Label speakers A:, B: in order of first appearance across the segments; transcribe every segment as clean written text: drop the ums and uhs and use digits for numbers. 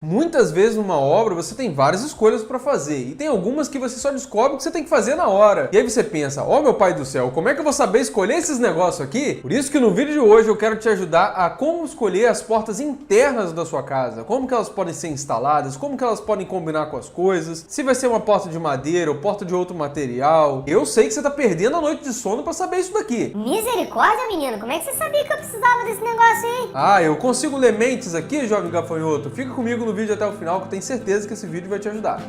A: Muitas vezes numa obra você tem várias escolhas para fazer e tem algumas que você só descobre que você tem que fazer na hora. E aí você pensa, ó meu pai do céu, como é que eu vou saber escolher esses negócios aqui? Por isso que no vídeo de hoje eu quero te ajudar a como escolher as portas internas da sua casa, como que elas podem ser instaladas, como que elas podem combinar com as coisas, se vai ser uma porta de madeira ou porta de outro material. Eu sei que você tá perdendo a noite de sono para saber isso daqui.
B: Misericórdia, menino, como é que você sabia que eu precisava desse negócio aí?
A: Ah, eu consigo ler mentes aqui, jovem gafanhoto. Fica comigo no vídeo até o final que eu tenho certeza que esse vídeo vai te ajudar.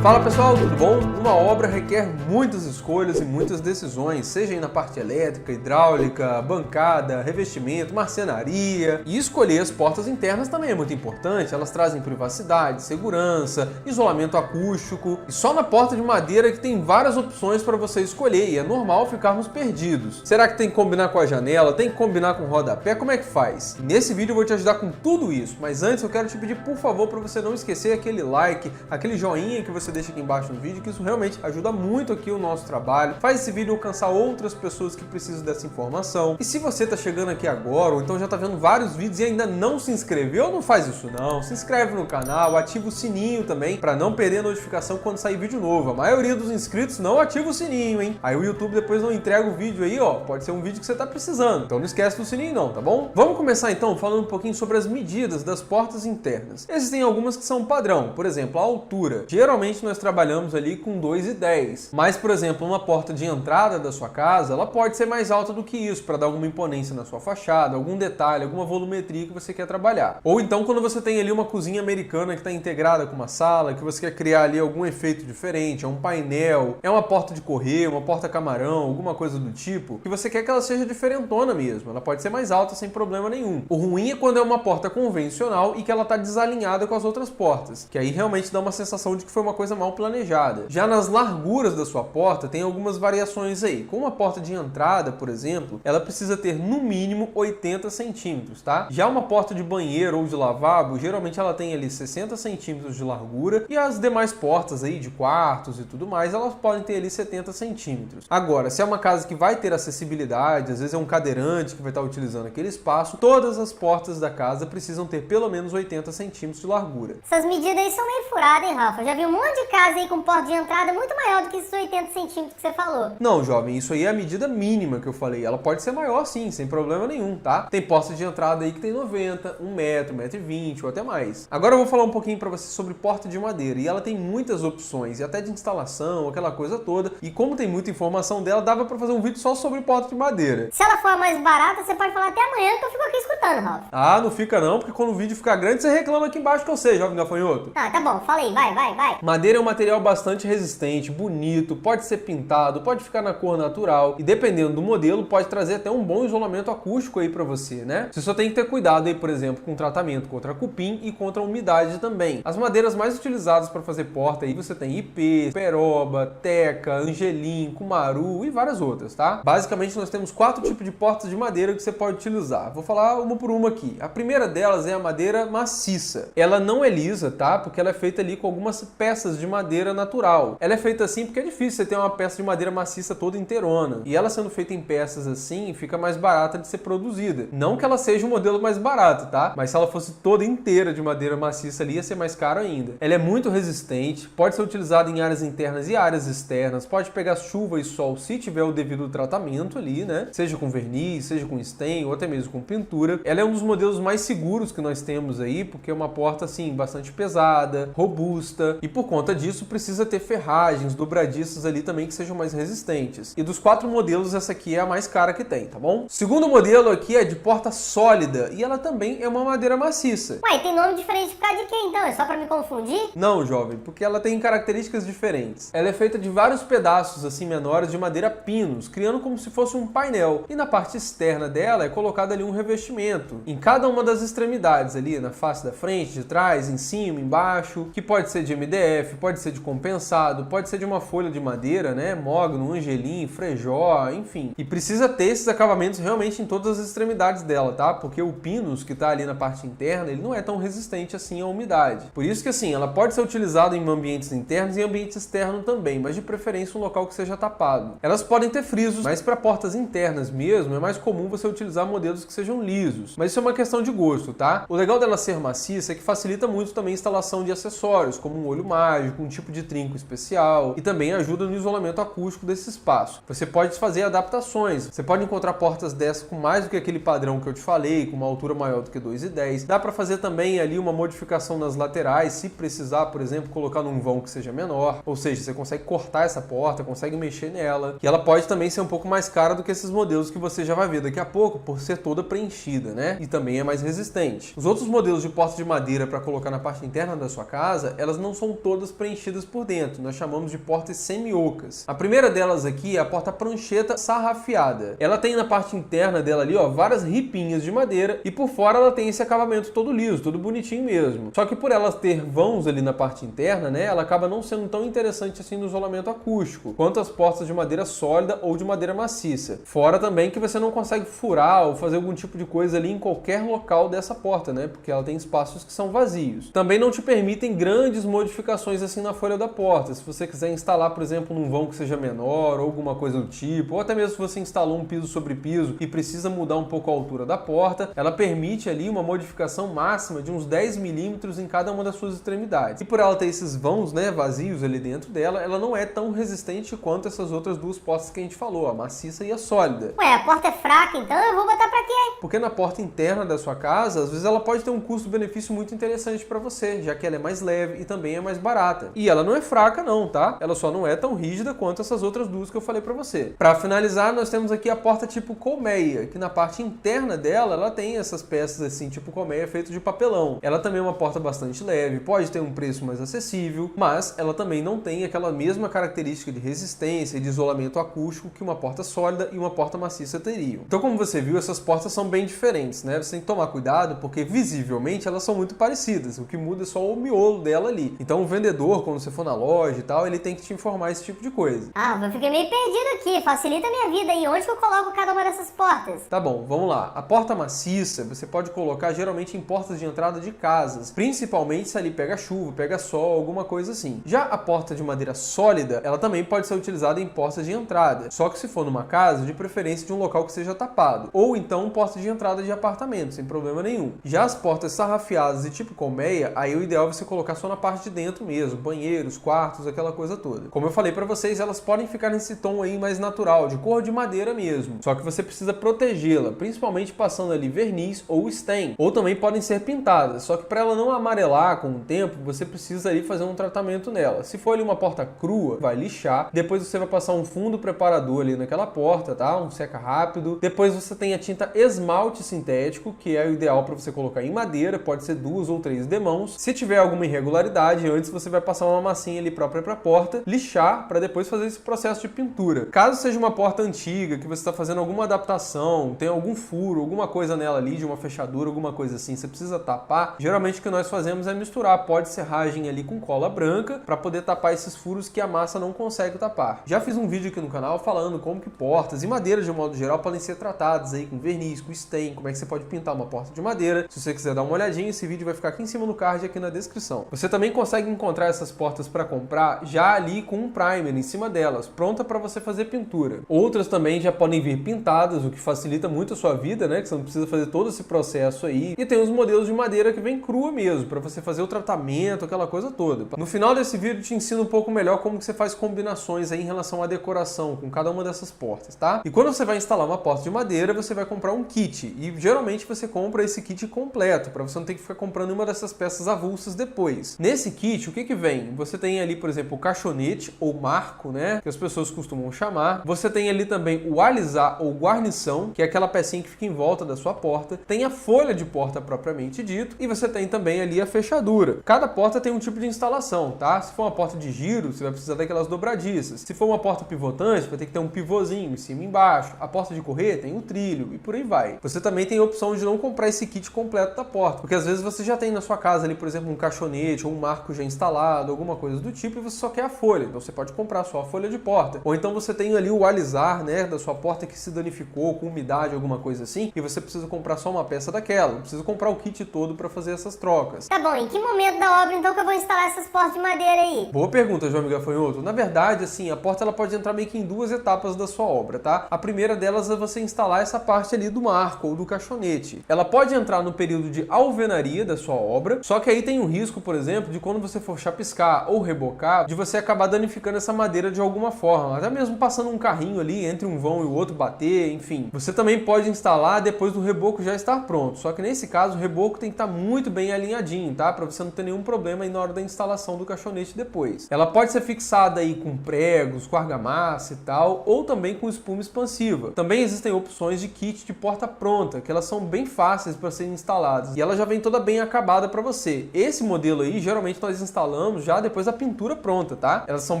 A: Fala pessoal, tudo bom? Uma obra requer muitas escolhas e muitas decisões, seja aí na parte elétrica, hidráulica, bancada, revestimento, marcenaria. E escolher as portas internas também é muito importante, elas trazem privacidade, segurança, isolamento acústico. E só na porta de madeira que tem várias opções para você escolher e é normal ficarmos perdidos. Será que tem que combinar com a janela? Tem que combinar com o rodapé? Como é que faz? E nesse vídeo eu vou te ajudar com tudo isso, mas antes eu quero te pedir por favor para você não esquecer aquele like, aquele joinha que você deixa aqui embaixo no vídeo, que isso realmente ajuda muito aqui o nosso trabalho, faz esse vídeo alcançar outras pessoas que precisam dessa informação. E se você está chegando aqui agora, ou então já está vendo vários vídeos e ainda não se inscreveu, não faz isso não, se inscreve no canal, ativa o sininho também, para não perder a notificação quando sair vídeo novo. A maioria dos inscritos não ativa o sininho, hein? Aí o YouTube depois não entrega o vídeo aí, ó, pode ser um vídeo que você está precisando, então não esquece do sininho não, tá bom? Vamos começar então falando um pouquinho sobre as medidas das portas internas. Existem algumas que são padrão, por exemplo, a altura. Geralmente nós trabalhamos ali com 2,10. Mas, por exemplo, uma porta de entrada da sua casa, ela pode ser mais alta do que isso, para dar alguma imponência na sua fachada, algum detalhe, alguma volumetria que você quer trabalhar. Ou então quando você tem ali uma cozinha americana que está integrada com uma sala, que você quer criar ali algum efeito diferente, é um painel, é uma porta de correr, uma porta camarão, alguma coisa do tipo, que você quer que ela seja diferentona mesmo. Ela pode ser mais alta sem problema nenhum. O ruim é quando é uma porta convencional e que ela está desalinhada com as outras portas, que aí realmente dá uma sensação de que foi uma coisa mal planejada. Já nas larguras da sua porta tem algumas variações aí. Com uma porta de entrada, por exemplo, ela precisa ter no mínimo 80 centímetros, tá? Já uma porta de banheiro ou de lavabo, geralmente ela tem ali 60 centímetros de largura e as demais portas aí de quartos e tudo mais, elas podem ter ali 70 centímetros. Agora, se é uma casa que vai ter acessibilidade, às vezes é um cadeirante que vai estar utilizando aquele espaço, todas as portas da casa precisam ter pelo menos 80 centímetros de largura.
B: Essas medidas aí são meio furadas, hein, Rafa? Eu já vi um monte de casa aí com porta de entrada muito maior do que esses 80 centímetros que você falou.
A: Não, jovem, isso aí é a medida mínima que eu falei. Ela pode ser maior sim, sem problema nenhum, tá? Tem portas de entrada aí que tem 90, 1 metro, 1,20 m ou até mais. Agora eu vou falar um pouquinho pra você sobre porta de madeira. E ela tem muitas opções, e até de instalação, aquela coisa toda. E como tem muita informação dela, dava pra fazer um vídeo só sobre porta de madeira.
B: Se ela for a mais barata, você pode falar até amanhã que eu fico aqui escutando, Rafa.
A: Ah, não fica não, porque quando o vídeo ficar grande, você reclama aqui embaixo que eu sei, jovem gafanhoto.
B: Tá bom, fala aí, vai.
A: Madeira é um material bastante resistente, bonito, pode ser pintado, pode ficar na cor natural e dependendo do modelo pode trazer até um bom isolamento acústico aí para você, né? Você só tem que ter cuidado aí, por exemplo, com tratamento contra cupim e contra umidade também. As madeiras mais utilizadas para fazer porta aí você tem ipê, peroba, teca, angelim, cumaru e várias outras, tá? Basicamente nós temos 4 tipos de portas de madeira que você pode utilizar. Vou falar uma por uma aqui. A primeira delas é a madeira maciça. Ela não é lisa, tá? Porque ela é feita ali com algumas peças de madeira natural. Ela é feita assim porque é difícil você ter uma peça de madeira maciça toda inteirona. E ela sendo feita em peças assim, fica mais barata de ser produzida. Não que ela seja o modelo mais barato, tá? Mas se ela fosse toda inteira de madeira maciça ali, ia ser mais caro ainda. Ela é muito resistente, pode ser utilizada em áreas internas e áreas externas, pode pegar chuva e sol se tiver o devido tratamento ali, né? Seja com verniz, seja com stain ou até mesmo com pintura. Ela é um dos modelos mais seguros que nós temos aí, porque é uma porta assim, bastante pesada, robusta, e por conta disso precisa ter ferragens, dobradiças ali também que sejam mais resistentes. E dos 4 modelos, essa aqui é a mais cara que tem, tá bom? O segundo modelo aqui é de porta sólida e ela também é uma madeira maciça.
B: Ué, tem nome diferente por causa de quê então? É só pra me confundir?
A: Não, jovem, porque ela tem características diferentes. Ela é feita de vários pedaços assim menores de madeira pinos, criando como se fosse um painel. E na parte externa dela é colocado ali um revestimento. Em cada uma das extremidades ali, na face da frente, de trás, em cima, embaixo, que pode ser de MDF, pode ser de compensado, pode ser de uma folha de madeira, né? Mogno, angelim, frejó, enfim. E precisa ter esses acabamentos realmente em todas as extremidades dela, tá? Porque o pinus que tá ali na parte interna, ele não é tão resistente assim à umidade. Por isso que assim, ela pode ser utilizada em ambientes internos e em ambiente externo também, mas de preferência um local que seja tapado. Elas podem ter frisos, mas para portas internas mesmo, é mais comum você utilizar modelos que sejam lisos. Mas isso é uma questão de gosto, tá? O legal dela ser maciça é que facilita muito também a instalação de acessórios, como um olho mágico, um tipo de trinco especial, e também ajuda no isolamento acústico desse espaço. Você pode fazer adaptações. Você pode encontrar portas dessas com mais do que aquele padrão que eu te falei, com uma altura maior do que 2,10. Dá para fazer também ali uma modificação nas laterais, se precisar, por exemplo, colocar num vão que seja menor. Ou seja, você consegue cortar essa porta, consegue mexer nela. E ela pode também ser um pouco mais cara do que esses modelos que você já vai ver daqui a pouco, por ser toda preenchida, né? E também é mais resistente. Os outros modelos de porta de madeira para colocar na parte interna da sua casa, elas não são todas preenchidas por dentro. Nós chamamos de portas semi-ocas. A primeira delas aqui é a porta prancheta sarrafiada. Ela tem na parte interna dela ali, ó, várias ripinhas de madeira e por fora ela tem esse acabamento todo liso, todo bonitinho mesmo. Só que por ela ter vãos ali na parte interna, né, ela acaba não sendo tão interessante assim no isolamento acústico, quanto as portas de madeira sólida ou de madeira maciça. Fora também que você não consegue furar ou fazer algum tipo de coisa ali em qualquer local dessa porta, né, porque ela tem espaços que são vazios. Também não te permitem grandes modificações assim na folha da porta. Se você quiser instalar, por exemplo, num vão que seja menor ou alguma coisa do tipo, ou até mesmo se você instalou um piso sobre piso e precisa mudar um pouco a altura da porta, ela permite ali uma modificação máxima de uns 10 milímetros em cada uma das suas extremidades. E por ela ter esses vãos, né, vazios ali dentro dela, ela não é tão resistente quanto essas outras duas portas que a gente falou, a maciça e a sólida.
B: Ué, a porta é fraca, então eu vou botar pra quê?
A: Porque na porta interna da sua casa, às vezes ela pode ter um custo-benefício muito interessante para você, já que ela é mais leve e também é mais barata. E ela não é fraca não, tá? Ela só não é tão rígida quanto essas outras duas que eu falei para você. Para finalizar, nós temos aqui a porta tipo colmeia, que na parte interna dela, ela tem essas peças assim, tipo colmeia, feito de papelão. Ela também é uma porta bastante leve, pode ter um preço mais acessível, mas ela também não tem aquela mesma característica de resistência e de isolamento acústico que uma porta sólida e uma porta maciça teriam. Então, como você viu, essas portas são bem diferentes, né? Você tem que tomar cuidado porque visivelmente elas são muito parecidas, o que muda é só o miolo dela ali. Então, o vendedor, quando você for na loja e tal, ele tem que te informar esse tipo de coisa.
B: Ah, eu fiquei meio perdido aqui, facilita a minha vida. E onde que eu coloco cada uma dessas portas?
A: Tá bom, vamos lá. A porta maciça você pode colocar geralmente em portas de entrada de casas, principalmente se ali pega chuva, pega sol, alguma coisa assim. Já a porta de madeira sólida, ela também pode ser utilizada em portas de entrada, só que se for numa casa, de preferência de um local que seja tapado, ou então porta de entrada de apartamento, sem problema nenhum. Já as portas sarrafiadas e tipo colmeia, aí o ideal é você colocar só na parte de dentro mesmo, banheiros, quartos, aquela coisa toda. Como eu falei pra vocês, elas podem ficar nesse tom aí mais natural, de cor de madeira mesmo, só que você precisa protegê-la, principalmente passando ali verniz ou stain, ou também podem ser pintadas, só que para ela não amarelar com o tempo, você precisa ali fazer um tratamento nela. Se for ali uma porta crua, vai lixar, depois você vai passar um fundo preparador ali naquela porta, tá? Um seca rápido. Depois você tem a tinta esmalte sintético, que é o ideal para você colocar em madeira, pode ser 2 ou 3 demãos. Se tiver alguma irregularidade, antes você vai passar uma massinha ali própria para a porta, lixar para depois fazer esse processo de pintura. Caso seja uma porta antiga, que você está fazendo alguma adaptação, tem algum furo, alguma coisa nela ali, de uma fechadura, alguma coisa assim, você precisa tapar, geralmente o que nós fazemos é misturar pó de serragem ali com cola branca para poder tapar esses furos que a massa não consegue tapar. Já fiz um vídeo aqui no canal falando como que portas e madeiras de um modo geral podem ser tratadas aí com verniz, com stain, como é que você pode pintar uma porta de madeira. Se você quiser dar uma olhadinha, esse vídeo vai ficar aqui em cima no card aqui na descrição. Você também consegue encontrar essas portas para comprar já ali com um primer em cima delas, pronta para você fazer pintura. Outras também já podem vir pintadas, o que facilita muito a sua vida, né? Que você não precisa fazer todo esse processo aí. E tem os modelos de madeira que vem crua mesmo, para você fazer o tratamento, aquela coisa toda. No final desse vídeo eu te ensino um pouco melhor como que você faz combinações aí em relação à decoração com cada uma dessas portas, tá? E quando você vai instalar uma porta de madeira, você vai comprar um kit. E geralmente você compra esse kit completo, para você não ter que ficar comprando uma dessas peças avulsas depois. Nesse kit, o que que vem? Você tem ali, por exemplo, o caixonete ou marco, né? Que as pessoas costumam chamar. Você tem ali também o alisar ou guarnição, que é aquela pecinha que fica em volta da sua porta. Tem a folha de porta propriamente dito. E você tem também ali a fechadura. Cada porta tem um tipo de instalação, tá? Se for uma porta de giro, você vai precisar daquelas dobradiças. Se for uma porta pivotante, vai ter que ter um pivôzinho em cima e embaixo. A porta de correr tem o trilho e por aí vai. Você também tem a opção de não comprar esse kit completo da porta, porque às vezes você já tem na sua casa ali, por exemplo, um caixonete ou um marco já instalado instalado, alguma coisa do tipo, e você só quer a folha. Então você pode comprar só a folha de porta. Ou então você tem ali o alisar, né, da sua porta que se danificou com umidade, alguma coisa assim, e você precisa comprar só uma peça daquela. Não precisa comprar o kit todo para fazer essas trocas.
B: Tá bom, em que momento da obra então que eu vou instalar essas portas de madeira aí?
A: Boa pergunta, João Gafanhoto. Na verdade, assim, a porta ela pode entrar meio que em duas etapas da sua obra, tá? A primeira delas é você instalar essa parte ali do marco ou do caixonete. Ela pode entrar no período de alvenaria da sua obra, só que aí tem um risco, por exemplo, de quando você for chapiscar ou rebocar, de você acabar danificando essa madeira de alguma forma, até mesmo passando um carrinho ali entre um vão e o outro, bater, enfim. Você também pode instalar depois do reboco já estar pronto, só que nesse caso o reboco tem que estar muito bem alinhadinho, tá? Para você não ter nenhum problema aí na hora da instalação do caixonete depois. Ela pode ser fixada aí com pregos, com argamassa e tal, ou também com espuma expansiva. Também existem opções de kit de porta pronta, que elas são bem fáceis para serem instaladas e ela já vem toda bem acabada para você. Esse modelo aí, geralmente nós instalamos já depois da pintura pronta, tá? Elas são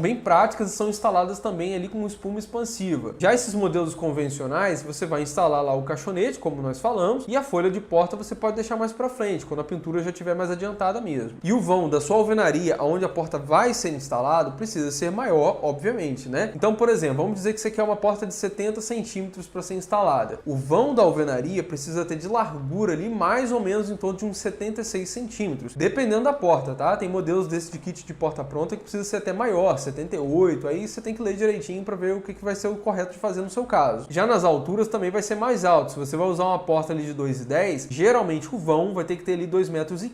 A: bem práticas e são instaladas também ali com espuma expansiva. Já esses modelos convencionais, você vai instalar lá o caixonete, como nós falamos, e a folha de porta você pode deixar mais para frente, quando a pintura já estiver mais adiantada mesmo. E o vão da sua alvenaria, onde a porta vai ser instalada, precisa ser maior, obviamente, né? Então, por exemplo, vamos dizer que você quer uma porta de 70 centímetros para ser instalada. O vão da alvenaria precisa ter de largura ali mais ou menos em torno de uns 76 centímetros, dependendo da porta, tá? Tem modelos desse de kit de porta pronta que precisa ser até maior, 78, aí você tem que ler direitinho para ver o que vai ser o correto de fazer no seu caso. Já nas alturas também vai ser mais alto. Se você vai usar uma porta ali de 2,10, geralmente o vão vai ter que ter ali 2,15 metros.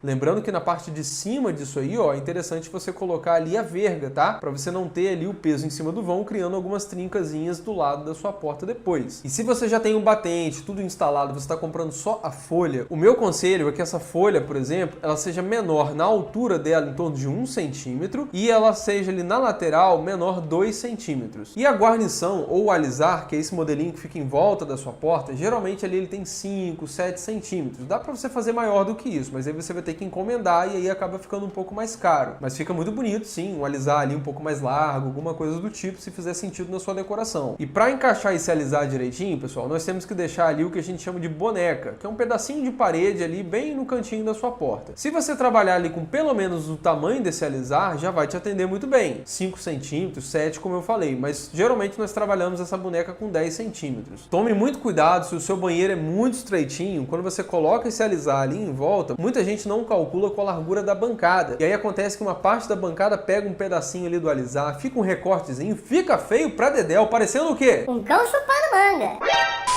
A: Lembrando que na parte de cima disso aí, ó, é interessante você colocar ali a verga, tá? Para você não ter ali o peso em cima do vão, criando algumas trincazinhas do lado da sua porta depois. E se você já tem um batente, tudo instalado, você está comprando só a folha, o meu conselho é que essa folha, por exemplo, ela seja menor na altura dela, em torno de 1 centímetro, e ela seja ali na lateral menor 2 centímetros. E a guarnição ou o alisar, que é esse modelinho que fica em volta da sua porta, geralmente ali ele tem 5, 7 centímetros. Dá para você fazer maior do que isso, mas aí você vai ter que encomendar e aí acaba ficando um pouco mais caro. Mas fica muito bonito, sim, um alisar ali um pouco mais largo, alguma coisa do tipo, se fizer sentido na sua decoração. E para encaixar esse alisar direitinho, pessoal, nós temos que deixar ali o que a gente chama de boneca, que é um pedacinho de parede ali bem no cantinho da sua porta. Se você trabalhar ali com pelo menos o tamanho desse alisar, já vai te atender muito bem. 5 centímetros, 7, como eu falei, mas geralmente nós trabalhamos essa boneca com 10 centímetros. Tome muito cuidado, se o seu banheiro é muito estreitinho, quando você coloca esse alisar ali em volta, muita gente não calcula com a largura da bancada. E aí acontece que uma parte da bancada pega um pedacinho ali do alisar, fica um recortezinho, fica feio pra dedéu, parecendo o quê?
B: Um cão chupando manga.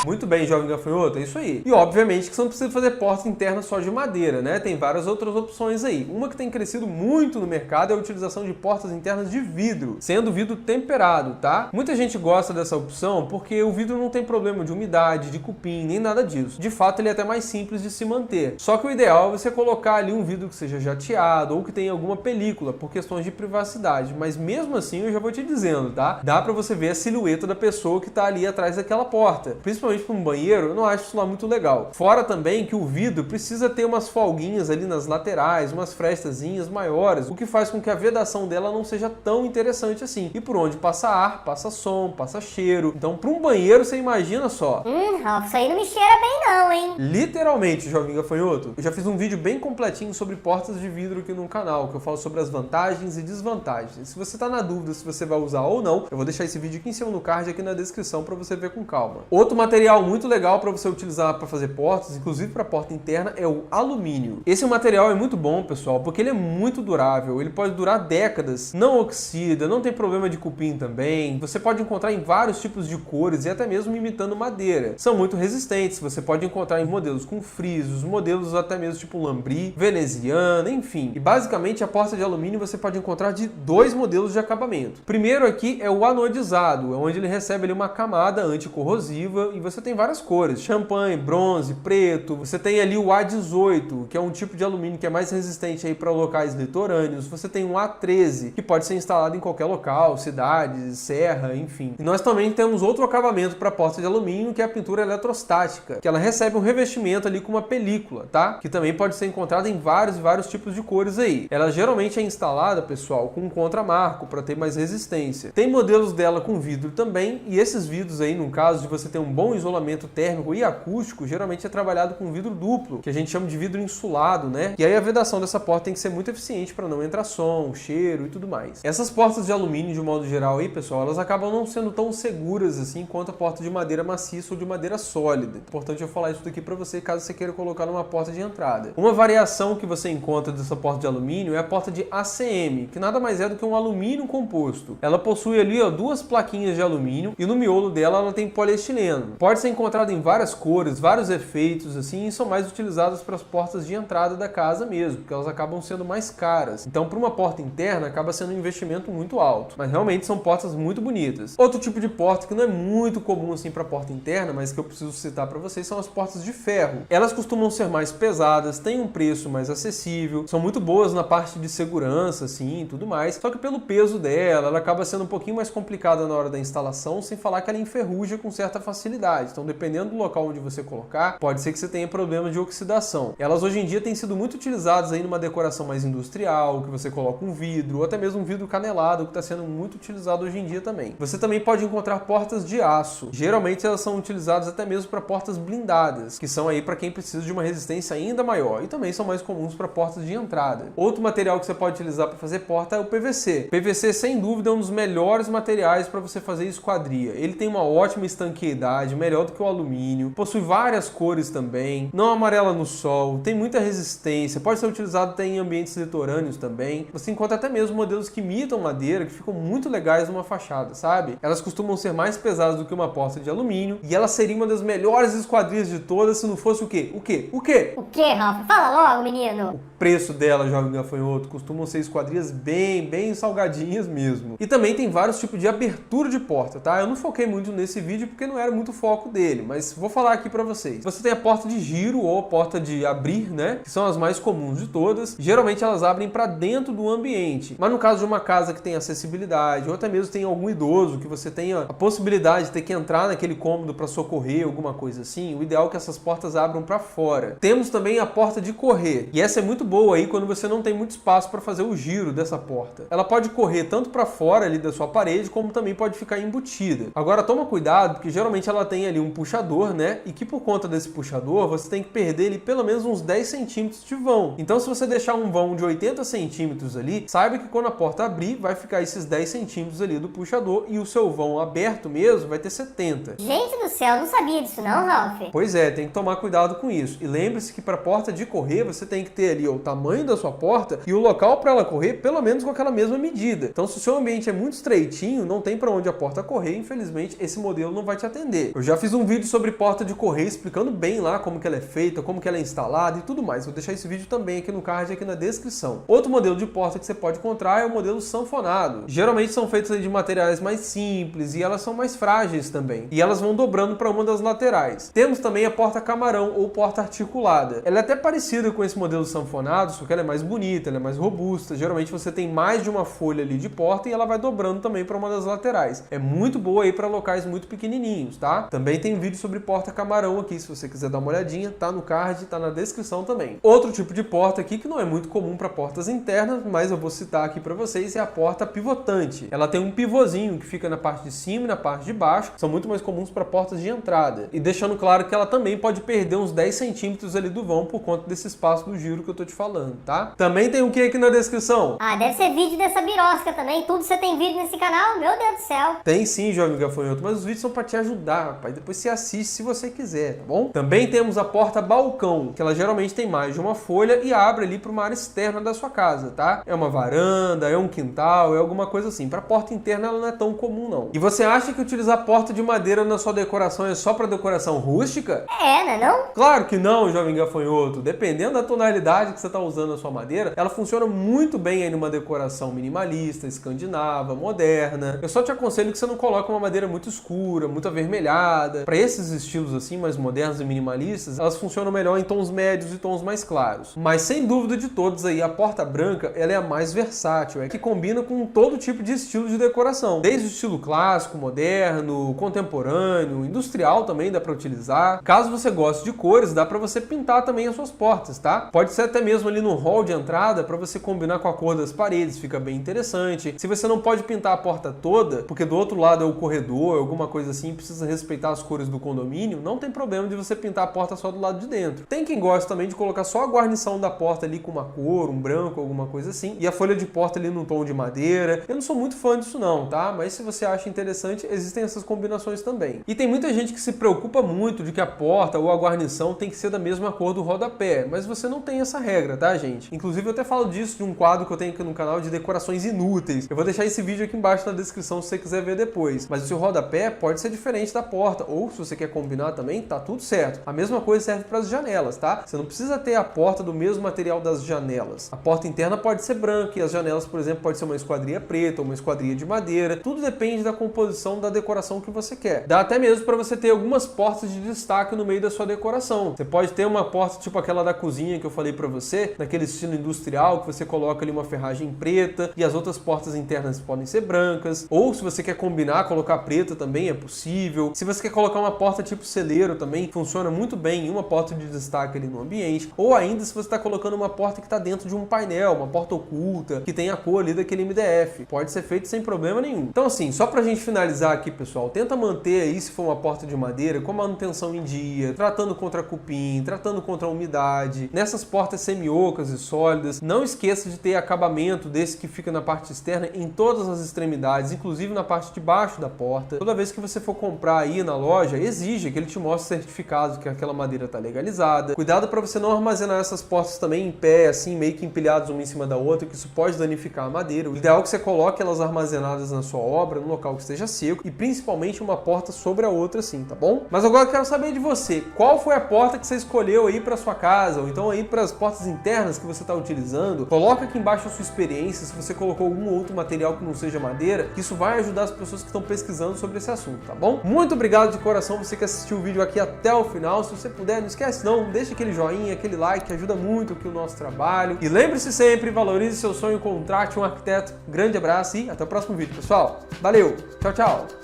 A: Muito bem, jovem gafanhoto, é isso aí. E obviamente que você não precisa fazer porta interna só de madeira, né? Tem várias outras opções aí. Uma que tem crescido muito no mercado é a utilização de portas internas de vidro, sendo vidro temperado, tá? Muita gente gosta dessa opção porque o vidro não tem problema de umidade, de cupim, nem nada disso. De fato, ele é até mais simples de se manter. Só que o ideal é você colocar ali um vidro que seja jateado ou que tenha alguma película, por questões de privacidade. Mas mesmo assim, eu já vou te dizendo, tá? Dá pra você ver a silhueta da pessoa que tá ali atrás daquela porta. Principalmente para um banheiro, eu não acho isso lá muito legal. Fora também que o vidro precisa ter umas folguinhas ali nas laterais, umas frestazinhas maiores, o que faz com que a vedação dela não seja tão interessante assim. E por onde passa ar, passa som, passa cheiro. Então, para um banheiro, você imagina só.
B: Ralf, isso aí não me cheira bem não, hein?
A: Literalmente, jovem gafanhoto. Eu já fiz um vídeo bem completinho sobre portas de vidro aqui no canal, que eu falo sobre as vantagens e desvantagens. Se você tá na dúvida se você vai usar ou não, eu vou deixar esse vídeo aqui em cima no card, aqui na descrição, para você ver com calma. Outro material muito legal para você utilizar para fazer portas, inclusive para porta interna, é o alumínio. Esse material é muito bom, pessoal, porque ele é muito durável, ele pode durar décadas, não oxida, não tem problema de cupim também. Você pode encontrar em vários tipos de cores e até mesmo imitando madeira. São muito resistentes, você pode encontrar em modelos com frisos, modelos até mesmo tipo lambri, veneziana, enfim. E basicamente a porta de alumínio você pode encontrar de 2 modelos de acabamento. Primeiro aqui é o anodizado, onde ele recebe ali uma camada anticorrosiva e você tem várias cores, champanhe, bronze, preto. Você tem ali o A18, que é um tipo de alumínio que é mais resistente aí para locais litorâneos. Você tem um A13, que pode ser instalado em qualquer local, cidade, serra, enfim. E nós também temos outro acabamento para porta de alumínio, que é a pintura eletrostática, que ela recebe um revestimento ali com uma película, tá? Que também pode ser encontrada em vários tipos de cores aí. Ela geralmente é instalada, pessoal, com um contramarco para ter mais resistência. Tem modelos dela com vidro também, e esses vidros aí, no caso de você ter um bom isolamento térmico e acústico, geralmente é trabalhado com vidro duplo, que a gente chama de vidro insulado, né? E aí a vedação dessa porta tem que ser muito eficiente para não entrar som, cheiro e tudo mais. Essas portas de alumínio, de modo geral aí, pessoal, elas acabam não sendo tão seguras assim quanto a porta de madeira maciça ou de madeira sólida. Importante eu falar isso daqui para você, caso você queira colocar numa porta de entrada. Uma variação que você encontra dessa porta de alumínio é a porta de ACM, que nada mais é do que um alumínio composto. Ela possui ali, ó, duas plaquinhas de alumínio e no miolo dela ela tem poliestileno. Pode ser encontrada em várias cores, vários efeitos assim, e são mais utilizadas para as portas de entrada da casa mesmo, porque elas acabam sendo mais caras. Então, para uma porta interna acaba sendo um investimento muito alto, mas realmente são portas muito bonitas. Outro tipo de porta que não é muito comum assim para porta interna, mas que eu preciso citar para vocês, são as portas de ferro. Elas costumam ser mais pesadas, têm um preço mais acessível, são muito boas na parte de segurança assim, e tudo mais. Só que pelo peso dela, ela acaba sendo um pouquinho mais complicada na hora da instalação, sem falar que ela enferruja com certa facilidade. Então, dependendo do local onde você colocar, pode ser que você tenha problema de oxidação. Elas hoje em dia têm sido muito utilizadas aí numa decoração mais industrial, que você coloca um vidro, ou até mesmo um vidro canelado, que está sendo muito utilizado hoje em dia também. Você também pode encontrar portas de aço. Geralmente elas são utilizadas até mesmo para portas blindadas, que são aí para quem precisa de uma resistência ainda maior, e também são mais comuns para portas de entrada. Outro material que você pode utilizar para fazer porta é o PVC. PVC, sem dúvida, é um dos melhores materiais para você fazer esquadria. Ele tem uma ótima estanqueidade, melhor do que o alumínio, possui várias cores também, não amarela no sol, tem muita resistência, pode ser utilizado até em ambientes litorâneos também. Você encontra até mesmo modelos que imitam madeira, que ficam muito legais numa fachada, sabe? Elas costumam ser mais pesadas do que uma porta de alumínio, e ela seria uma das melhores esquadrias de todas se não fosse o quê? O quê? O quê?
B: O que, Rafa? Fala logo, menino!
A: O preço dela, jovem gafanhoto, costumam ser esquadrias bem salgadinhas mesmo. E também tem vários tipos de abertura de porta, tá? Eu não foquei muito nesse vídeo porque não era muito o foco dele, mas vou falar aqui pra vocês. Você tem a porta de giro ou a porta de abrir, né? Que são as mais comuns de todas. Geralmente elas abrem pra dentro do ambiente. Mas no caso de uma casa que tem acessibilidade, ou até mesmo tem algum idoso que você tenha a possibilidade de ter que entrar naquele cômodo pra socorrer, alguma coisa assim, o ideal é que essas portas abram pra fora. Temos também a porta de correr. E essa é muito boa aí quando você não tem muito espaço para fazer o giro dessa porta. Ela pode correr tanto para fora ali da sua parede, como também pode ficar embutida. Agora toma cuidado, porque geralmente ela tem ali um puxador, né? E que por conta desse puxador, você tem que perder ali pelo menos uns 10 centímetros de vão. Então se você deixar um vão de 80 centímetros ali, saiba que quando a porta abrir, vai ficar esses 10 centímetros ali do puxador e o seu vão aberto mesmo vai ter 70.
B: Gente do céu, não sabia disso não, Ralph?
A: Pois é, tem que tomar cuidado com isso. E lembre-se que para porta de correr, você tem que ter ali o tamanho da sua porta e o local para ela correr pelo menos com aquela mesma medida. Então se o seu ambiente é muito estreitinho, não tem para onde a porta correr, infelizmente esse modelo não vai te atender. Eu já fiz um vídeo sobre porta de correr explicando bem lá como que ela é feita, como que ela é instalada e tudo mais. Vou deixar esse vídeo também aqui no card, aqui na descrição. Outro modelo de porta que você pode encontrar é o modelo sanfonado. Geralmente são feitos de materiais mais simples e elas são mais frágeis também. E elas vão dobrando para uma das laterais. Temos também a porta camarão ou porta articulada. Ela é até parecida com esse modelo sanfonado, só que ela é mais bonita, ela é mais robusta. Geralmente você tem mais de uma folha ali de porta e ela vai dobrando também para uma das laterais. É muito boa aí para locais muito pequenininhos, tá? Também tem vídeo sobre porta camarão aqui, se você quiser dar uma olhadinha, tá no card, tá na descrição também. Outro tipo de porta aqui que não é muito comum para portas internas, mas eu vou citar aqui para vocês, é a porta pivotante. Ela tem um pivôzinho que fica na parte de cima e na parte de baixo, são muito mais comuns para portas de entrada. E deixando claro que ela também pode perder uns 10 centímetros ali do vão por conta desse espaço do giro que eu tô te falando, tá? Também tem o que aqui na descrição?
B: Ah, deve ser vídeo dessa birosca também. Tudo você tem vídeo nesse canal? Meu Deus do céu.
A: Tem sim, jovem gafanhoto, mas os vídeos são para te ajudar, rapaz. Depois você assiste se você quiser, tá bom? Também temos a porta balcão, que ela geralmente tem mais de uma folha e abre ali para uma área externa da sua casa, tá? É uma varanda, é um quintal, é alguma coisa assim. Para porta interna ela não é tão comum não. E você acha que utilizar porta de madeira na sua decoração é só para decoração rústica?
B: É, né não?
A: Claro que não, jovem gafanhoto. Dependendo da tonalidade que você está usando a sua madeira, ela funciona muito bem aí numa decoração minimalista, escandinava, moderna. Eu só te aconselho que você não coloque uma madeira muito escura, muito avermelhada. Para esses estilos assim, mais modernos e minimalistas, elas funcionam melhor em tons médios e tons mais claros. Mas sem dúvida de todos aí, a porta branca, ela é a mais versátil, é que combina com todo tipo de estilo de decoração. Desde o estilo clássico, moderno, contemporâneo, industrial também dá para utilizar. Caso você goste de cores, dá para você pintar também as suas portas, tá? Pode ser até mesmo ali no hall de entrada para você combinar com a cor das paredes, fica bem interessante. Se você não pode pintar a porta toda, porque do outro lado é o corredor, alguma coisa assim, precisa respeitar respeitar as cores do condomínio, não tem problema de você pintar a porta só do lado de dentro. Tem quem gosta também de colocar só a guarnição da porta ali com uma cor, um branco, alguma coisa assim, e a folha de porta ali num tom de madeira. Eu não sou muito fã disso não, tá? Mas se você acha interessante, existem essas combinações também. E tem muita gente que se preocupa muito de que a porta ou a guarnição tem que ser da mesma cor do rodapé, mas você não tem essa regra, tá, gente? Inclusive eu até falo disso de um quadro que eu tenho aqui no canal de decorações inúteis. Eu vou deixar esse vídeo aqui embaixo na descrição se você quiser ver depois. Mas o seu rodapé pode ser diferente da porta, ou se você quer combinar também, tá tudo certo. A mesma coisa serve para as janelas, tá? Você não precisa ter a porta do mesmo material das janelas. A porta interna pode ser branca e as janelas, por exemplo, pode ser uma esquadria preta ou uma esquadria de madeira. Tudo depende da composição da decoração que você quer. Dá até mesmo para você ter algumas portas de destaque no meio da sua decoração. Você pode ter uma porta tipo aquela da cozinha que eu falei para você, naquele estilo industrial, que você coloca ali uma ferragem preta e as outras portas internas podem ser brancas. Ou se você quer combinar, colocar preta também é possível. Se você quer colocar uma porta tipo celeiro também, funciona muito bem, uma porta de destaque ali no ambiente. Ou ainda se você está colocando uma porta que está dentro de um painel, uma porta oculta, que tem a cor ali daquele MDF. Pode ser feito sem problema nenhum. Então assim, só pra gente finalizar aqui, pessoal, tenta manter aí, se for uma porta de madeira, com manutenção em dia, tratando contra cupim, tratando contra a umidade. Nessas portas semi-ocas e sólidas, não esqueça de ter acabamento desse que fica na parte externa em todas as extremidades, inclusive na parte de baixo da porta. Toda vez que você for comprar aí na loja, exige que ele te mostre certificado que aquela madeira está legalizada. Cuidado para você não armazenar essas portas também em pé, assim, meio que empilhadas uma em cima da outra, que isso pode danificar a madeira. O ideal é que você coloque elas armazenadas na sua obra, num local que esteja seco, e principalmente uma porta sobre a outra, assim, tá bom? Mas agora eu quero saber de você, qual foi a porta que você escolheu aí para sua casa, ou então aí para as portas internas que você está utilizando? Coloca aqui embaixo a sua experiência, se você colocou algum outro material que não seja madeira, que isso vai ajudar as pessoas que estão pesquisando sobre esse assunto, tá bom? Muito obrigado de coração você que assistiu o vídeo aqui até o final. Se você puder, não esquece não, deixa aquele joinha, aquele like, que ajuda muito aqui o nosso trabalho. E lembre-se sempre, valorize seu sonho, contrate um arquiteto. Grande abraço e até o próximo vídeo, pessoal. Valeu, tchau, tchau!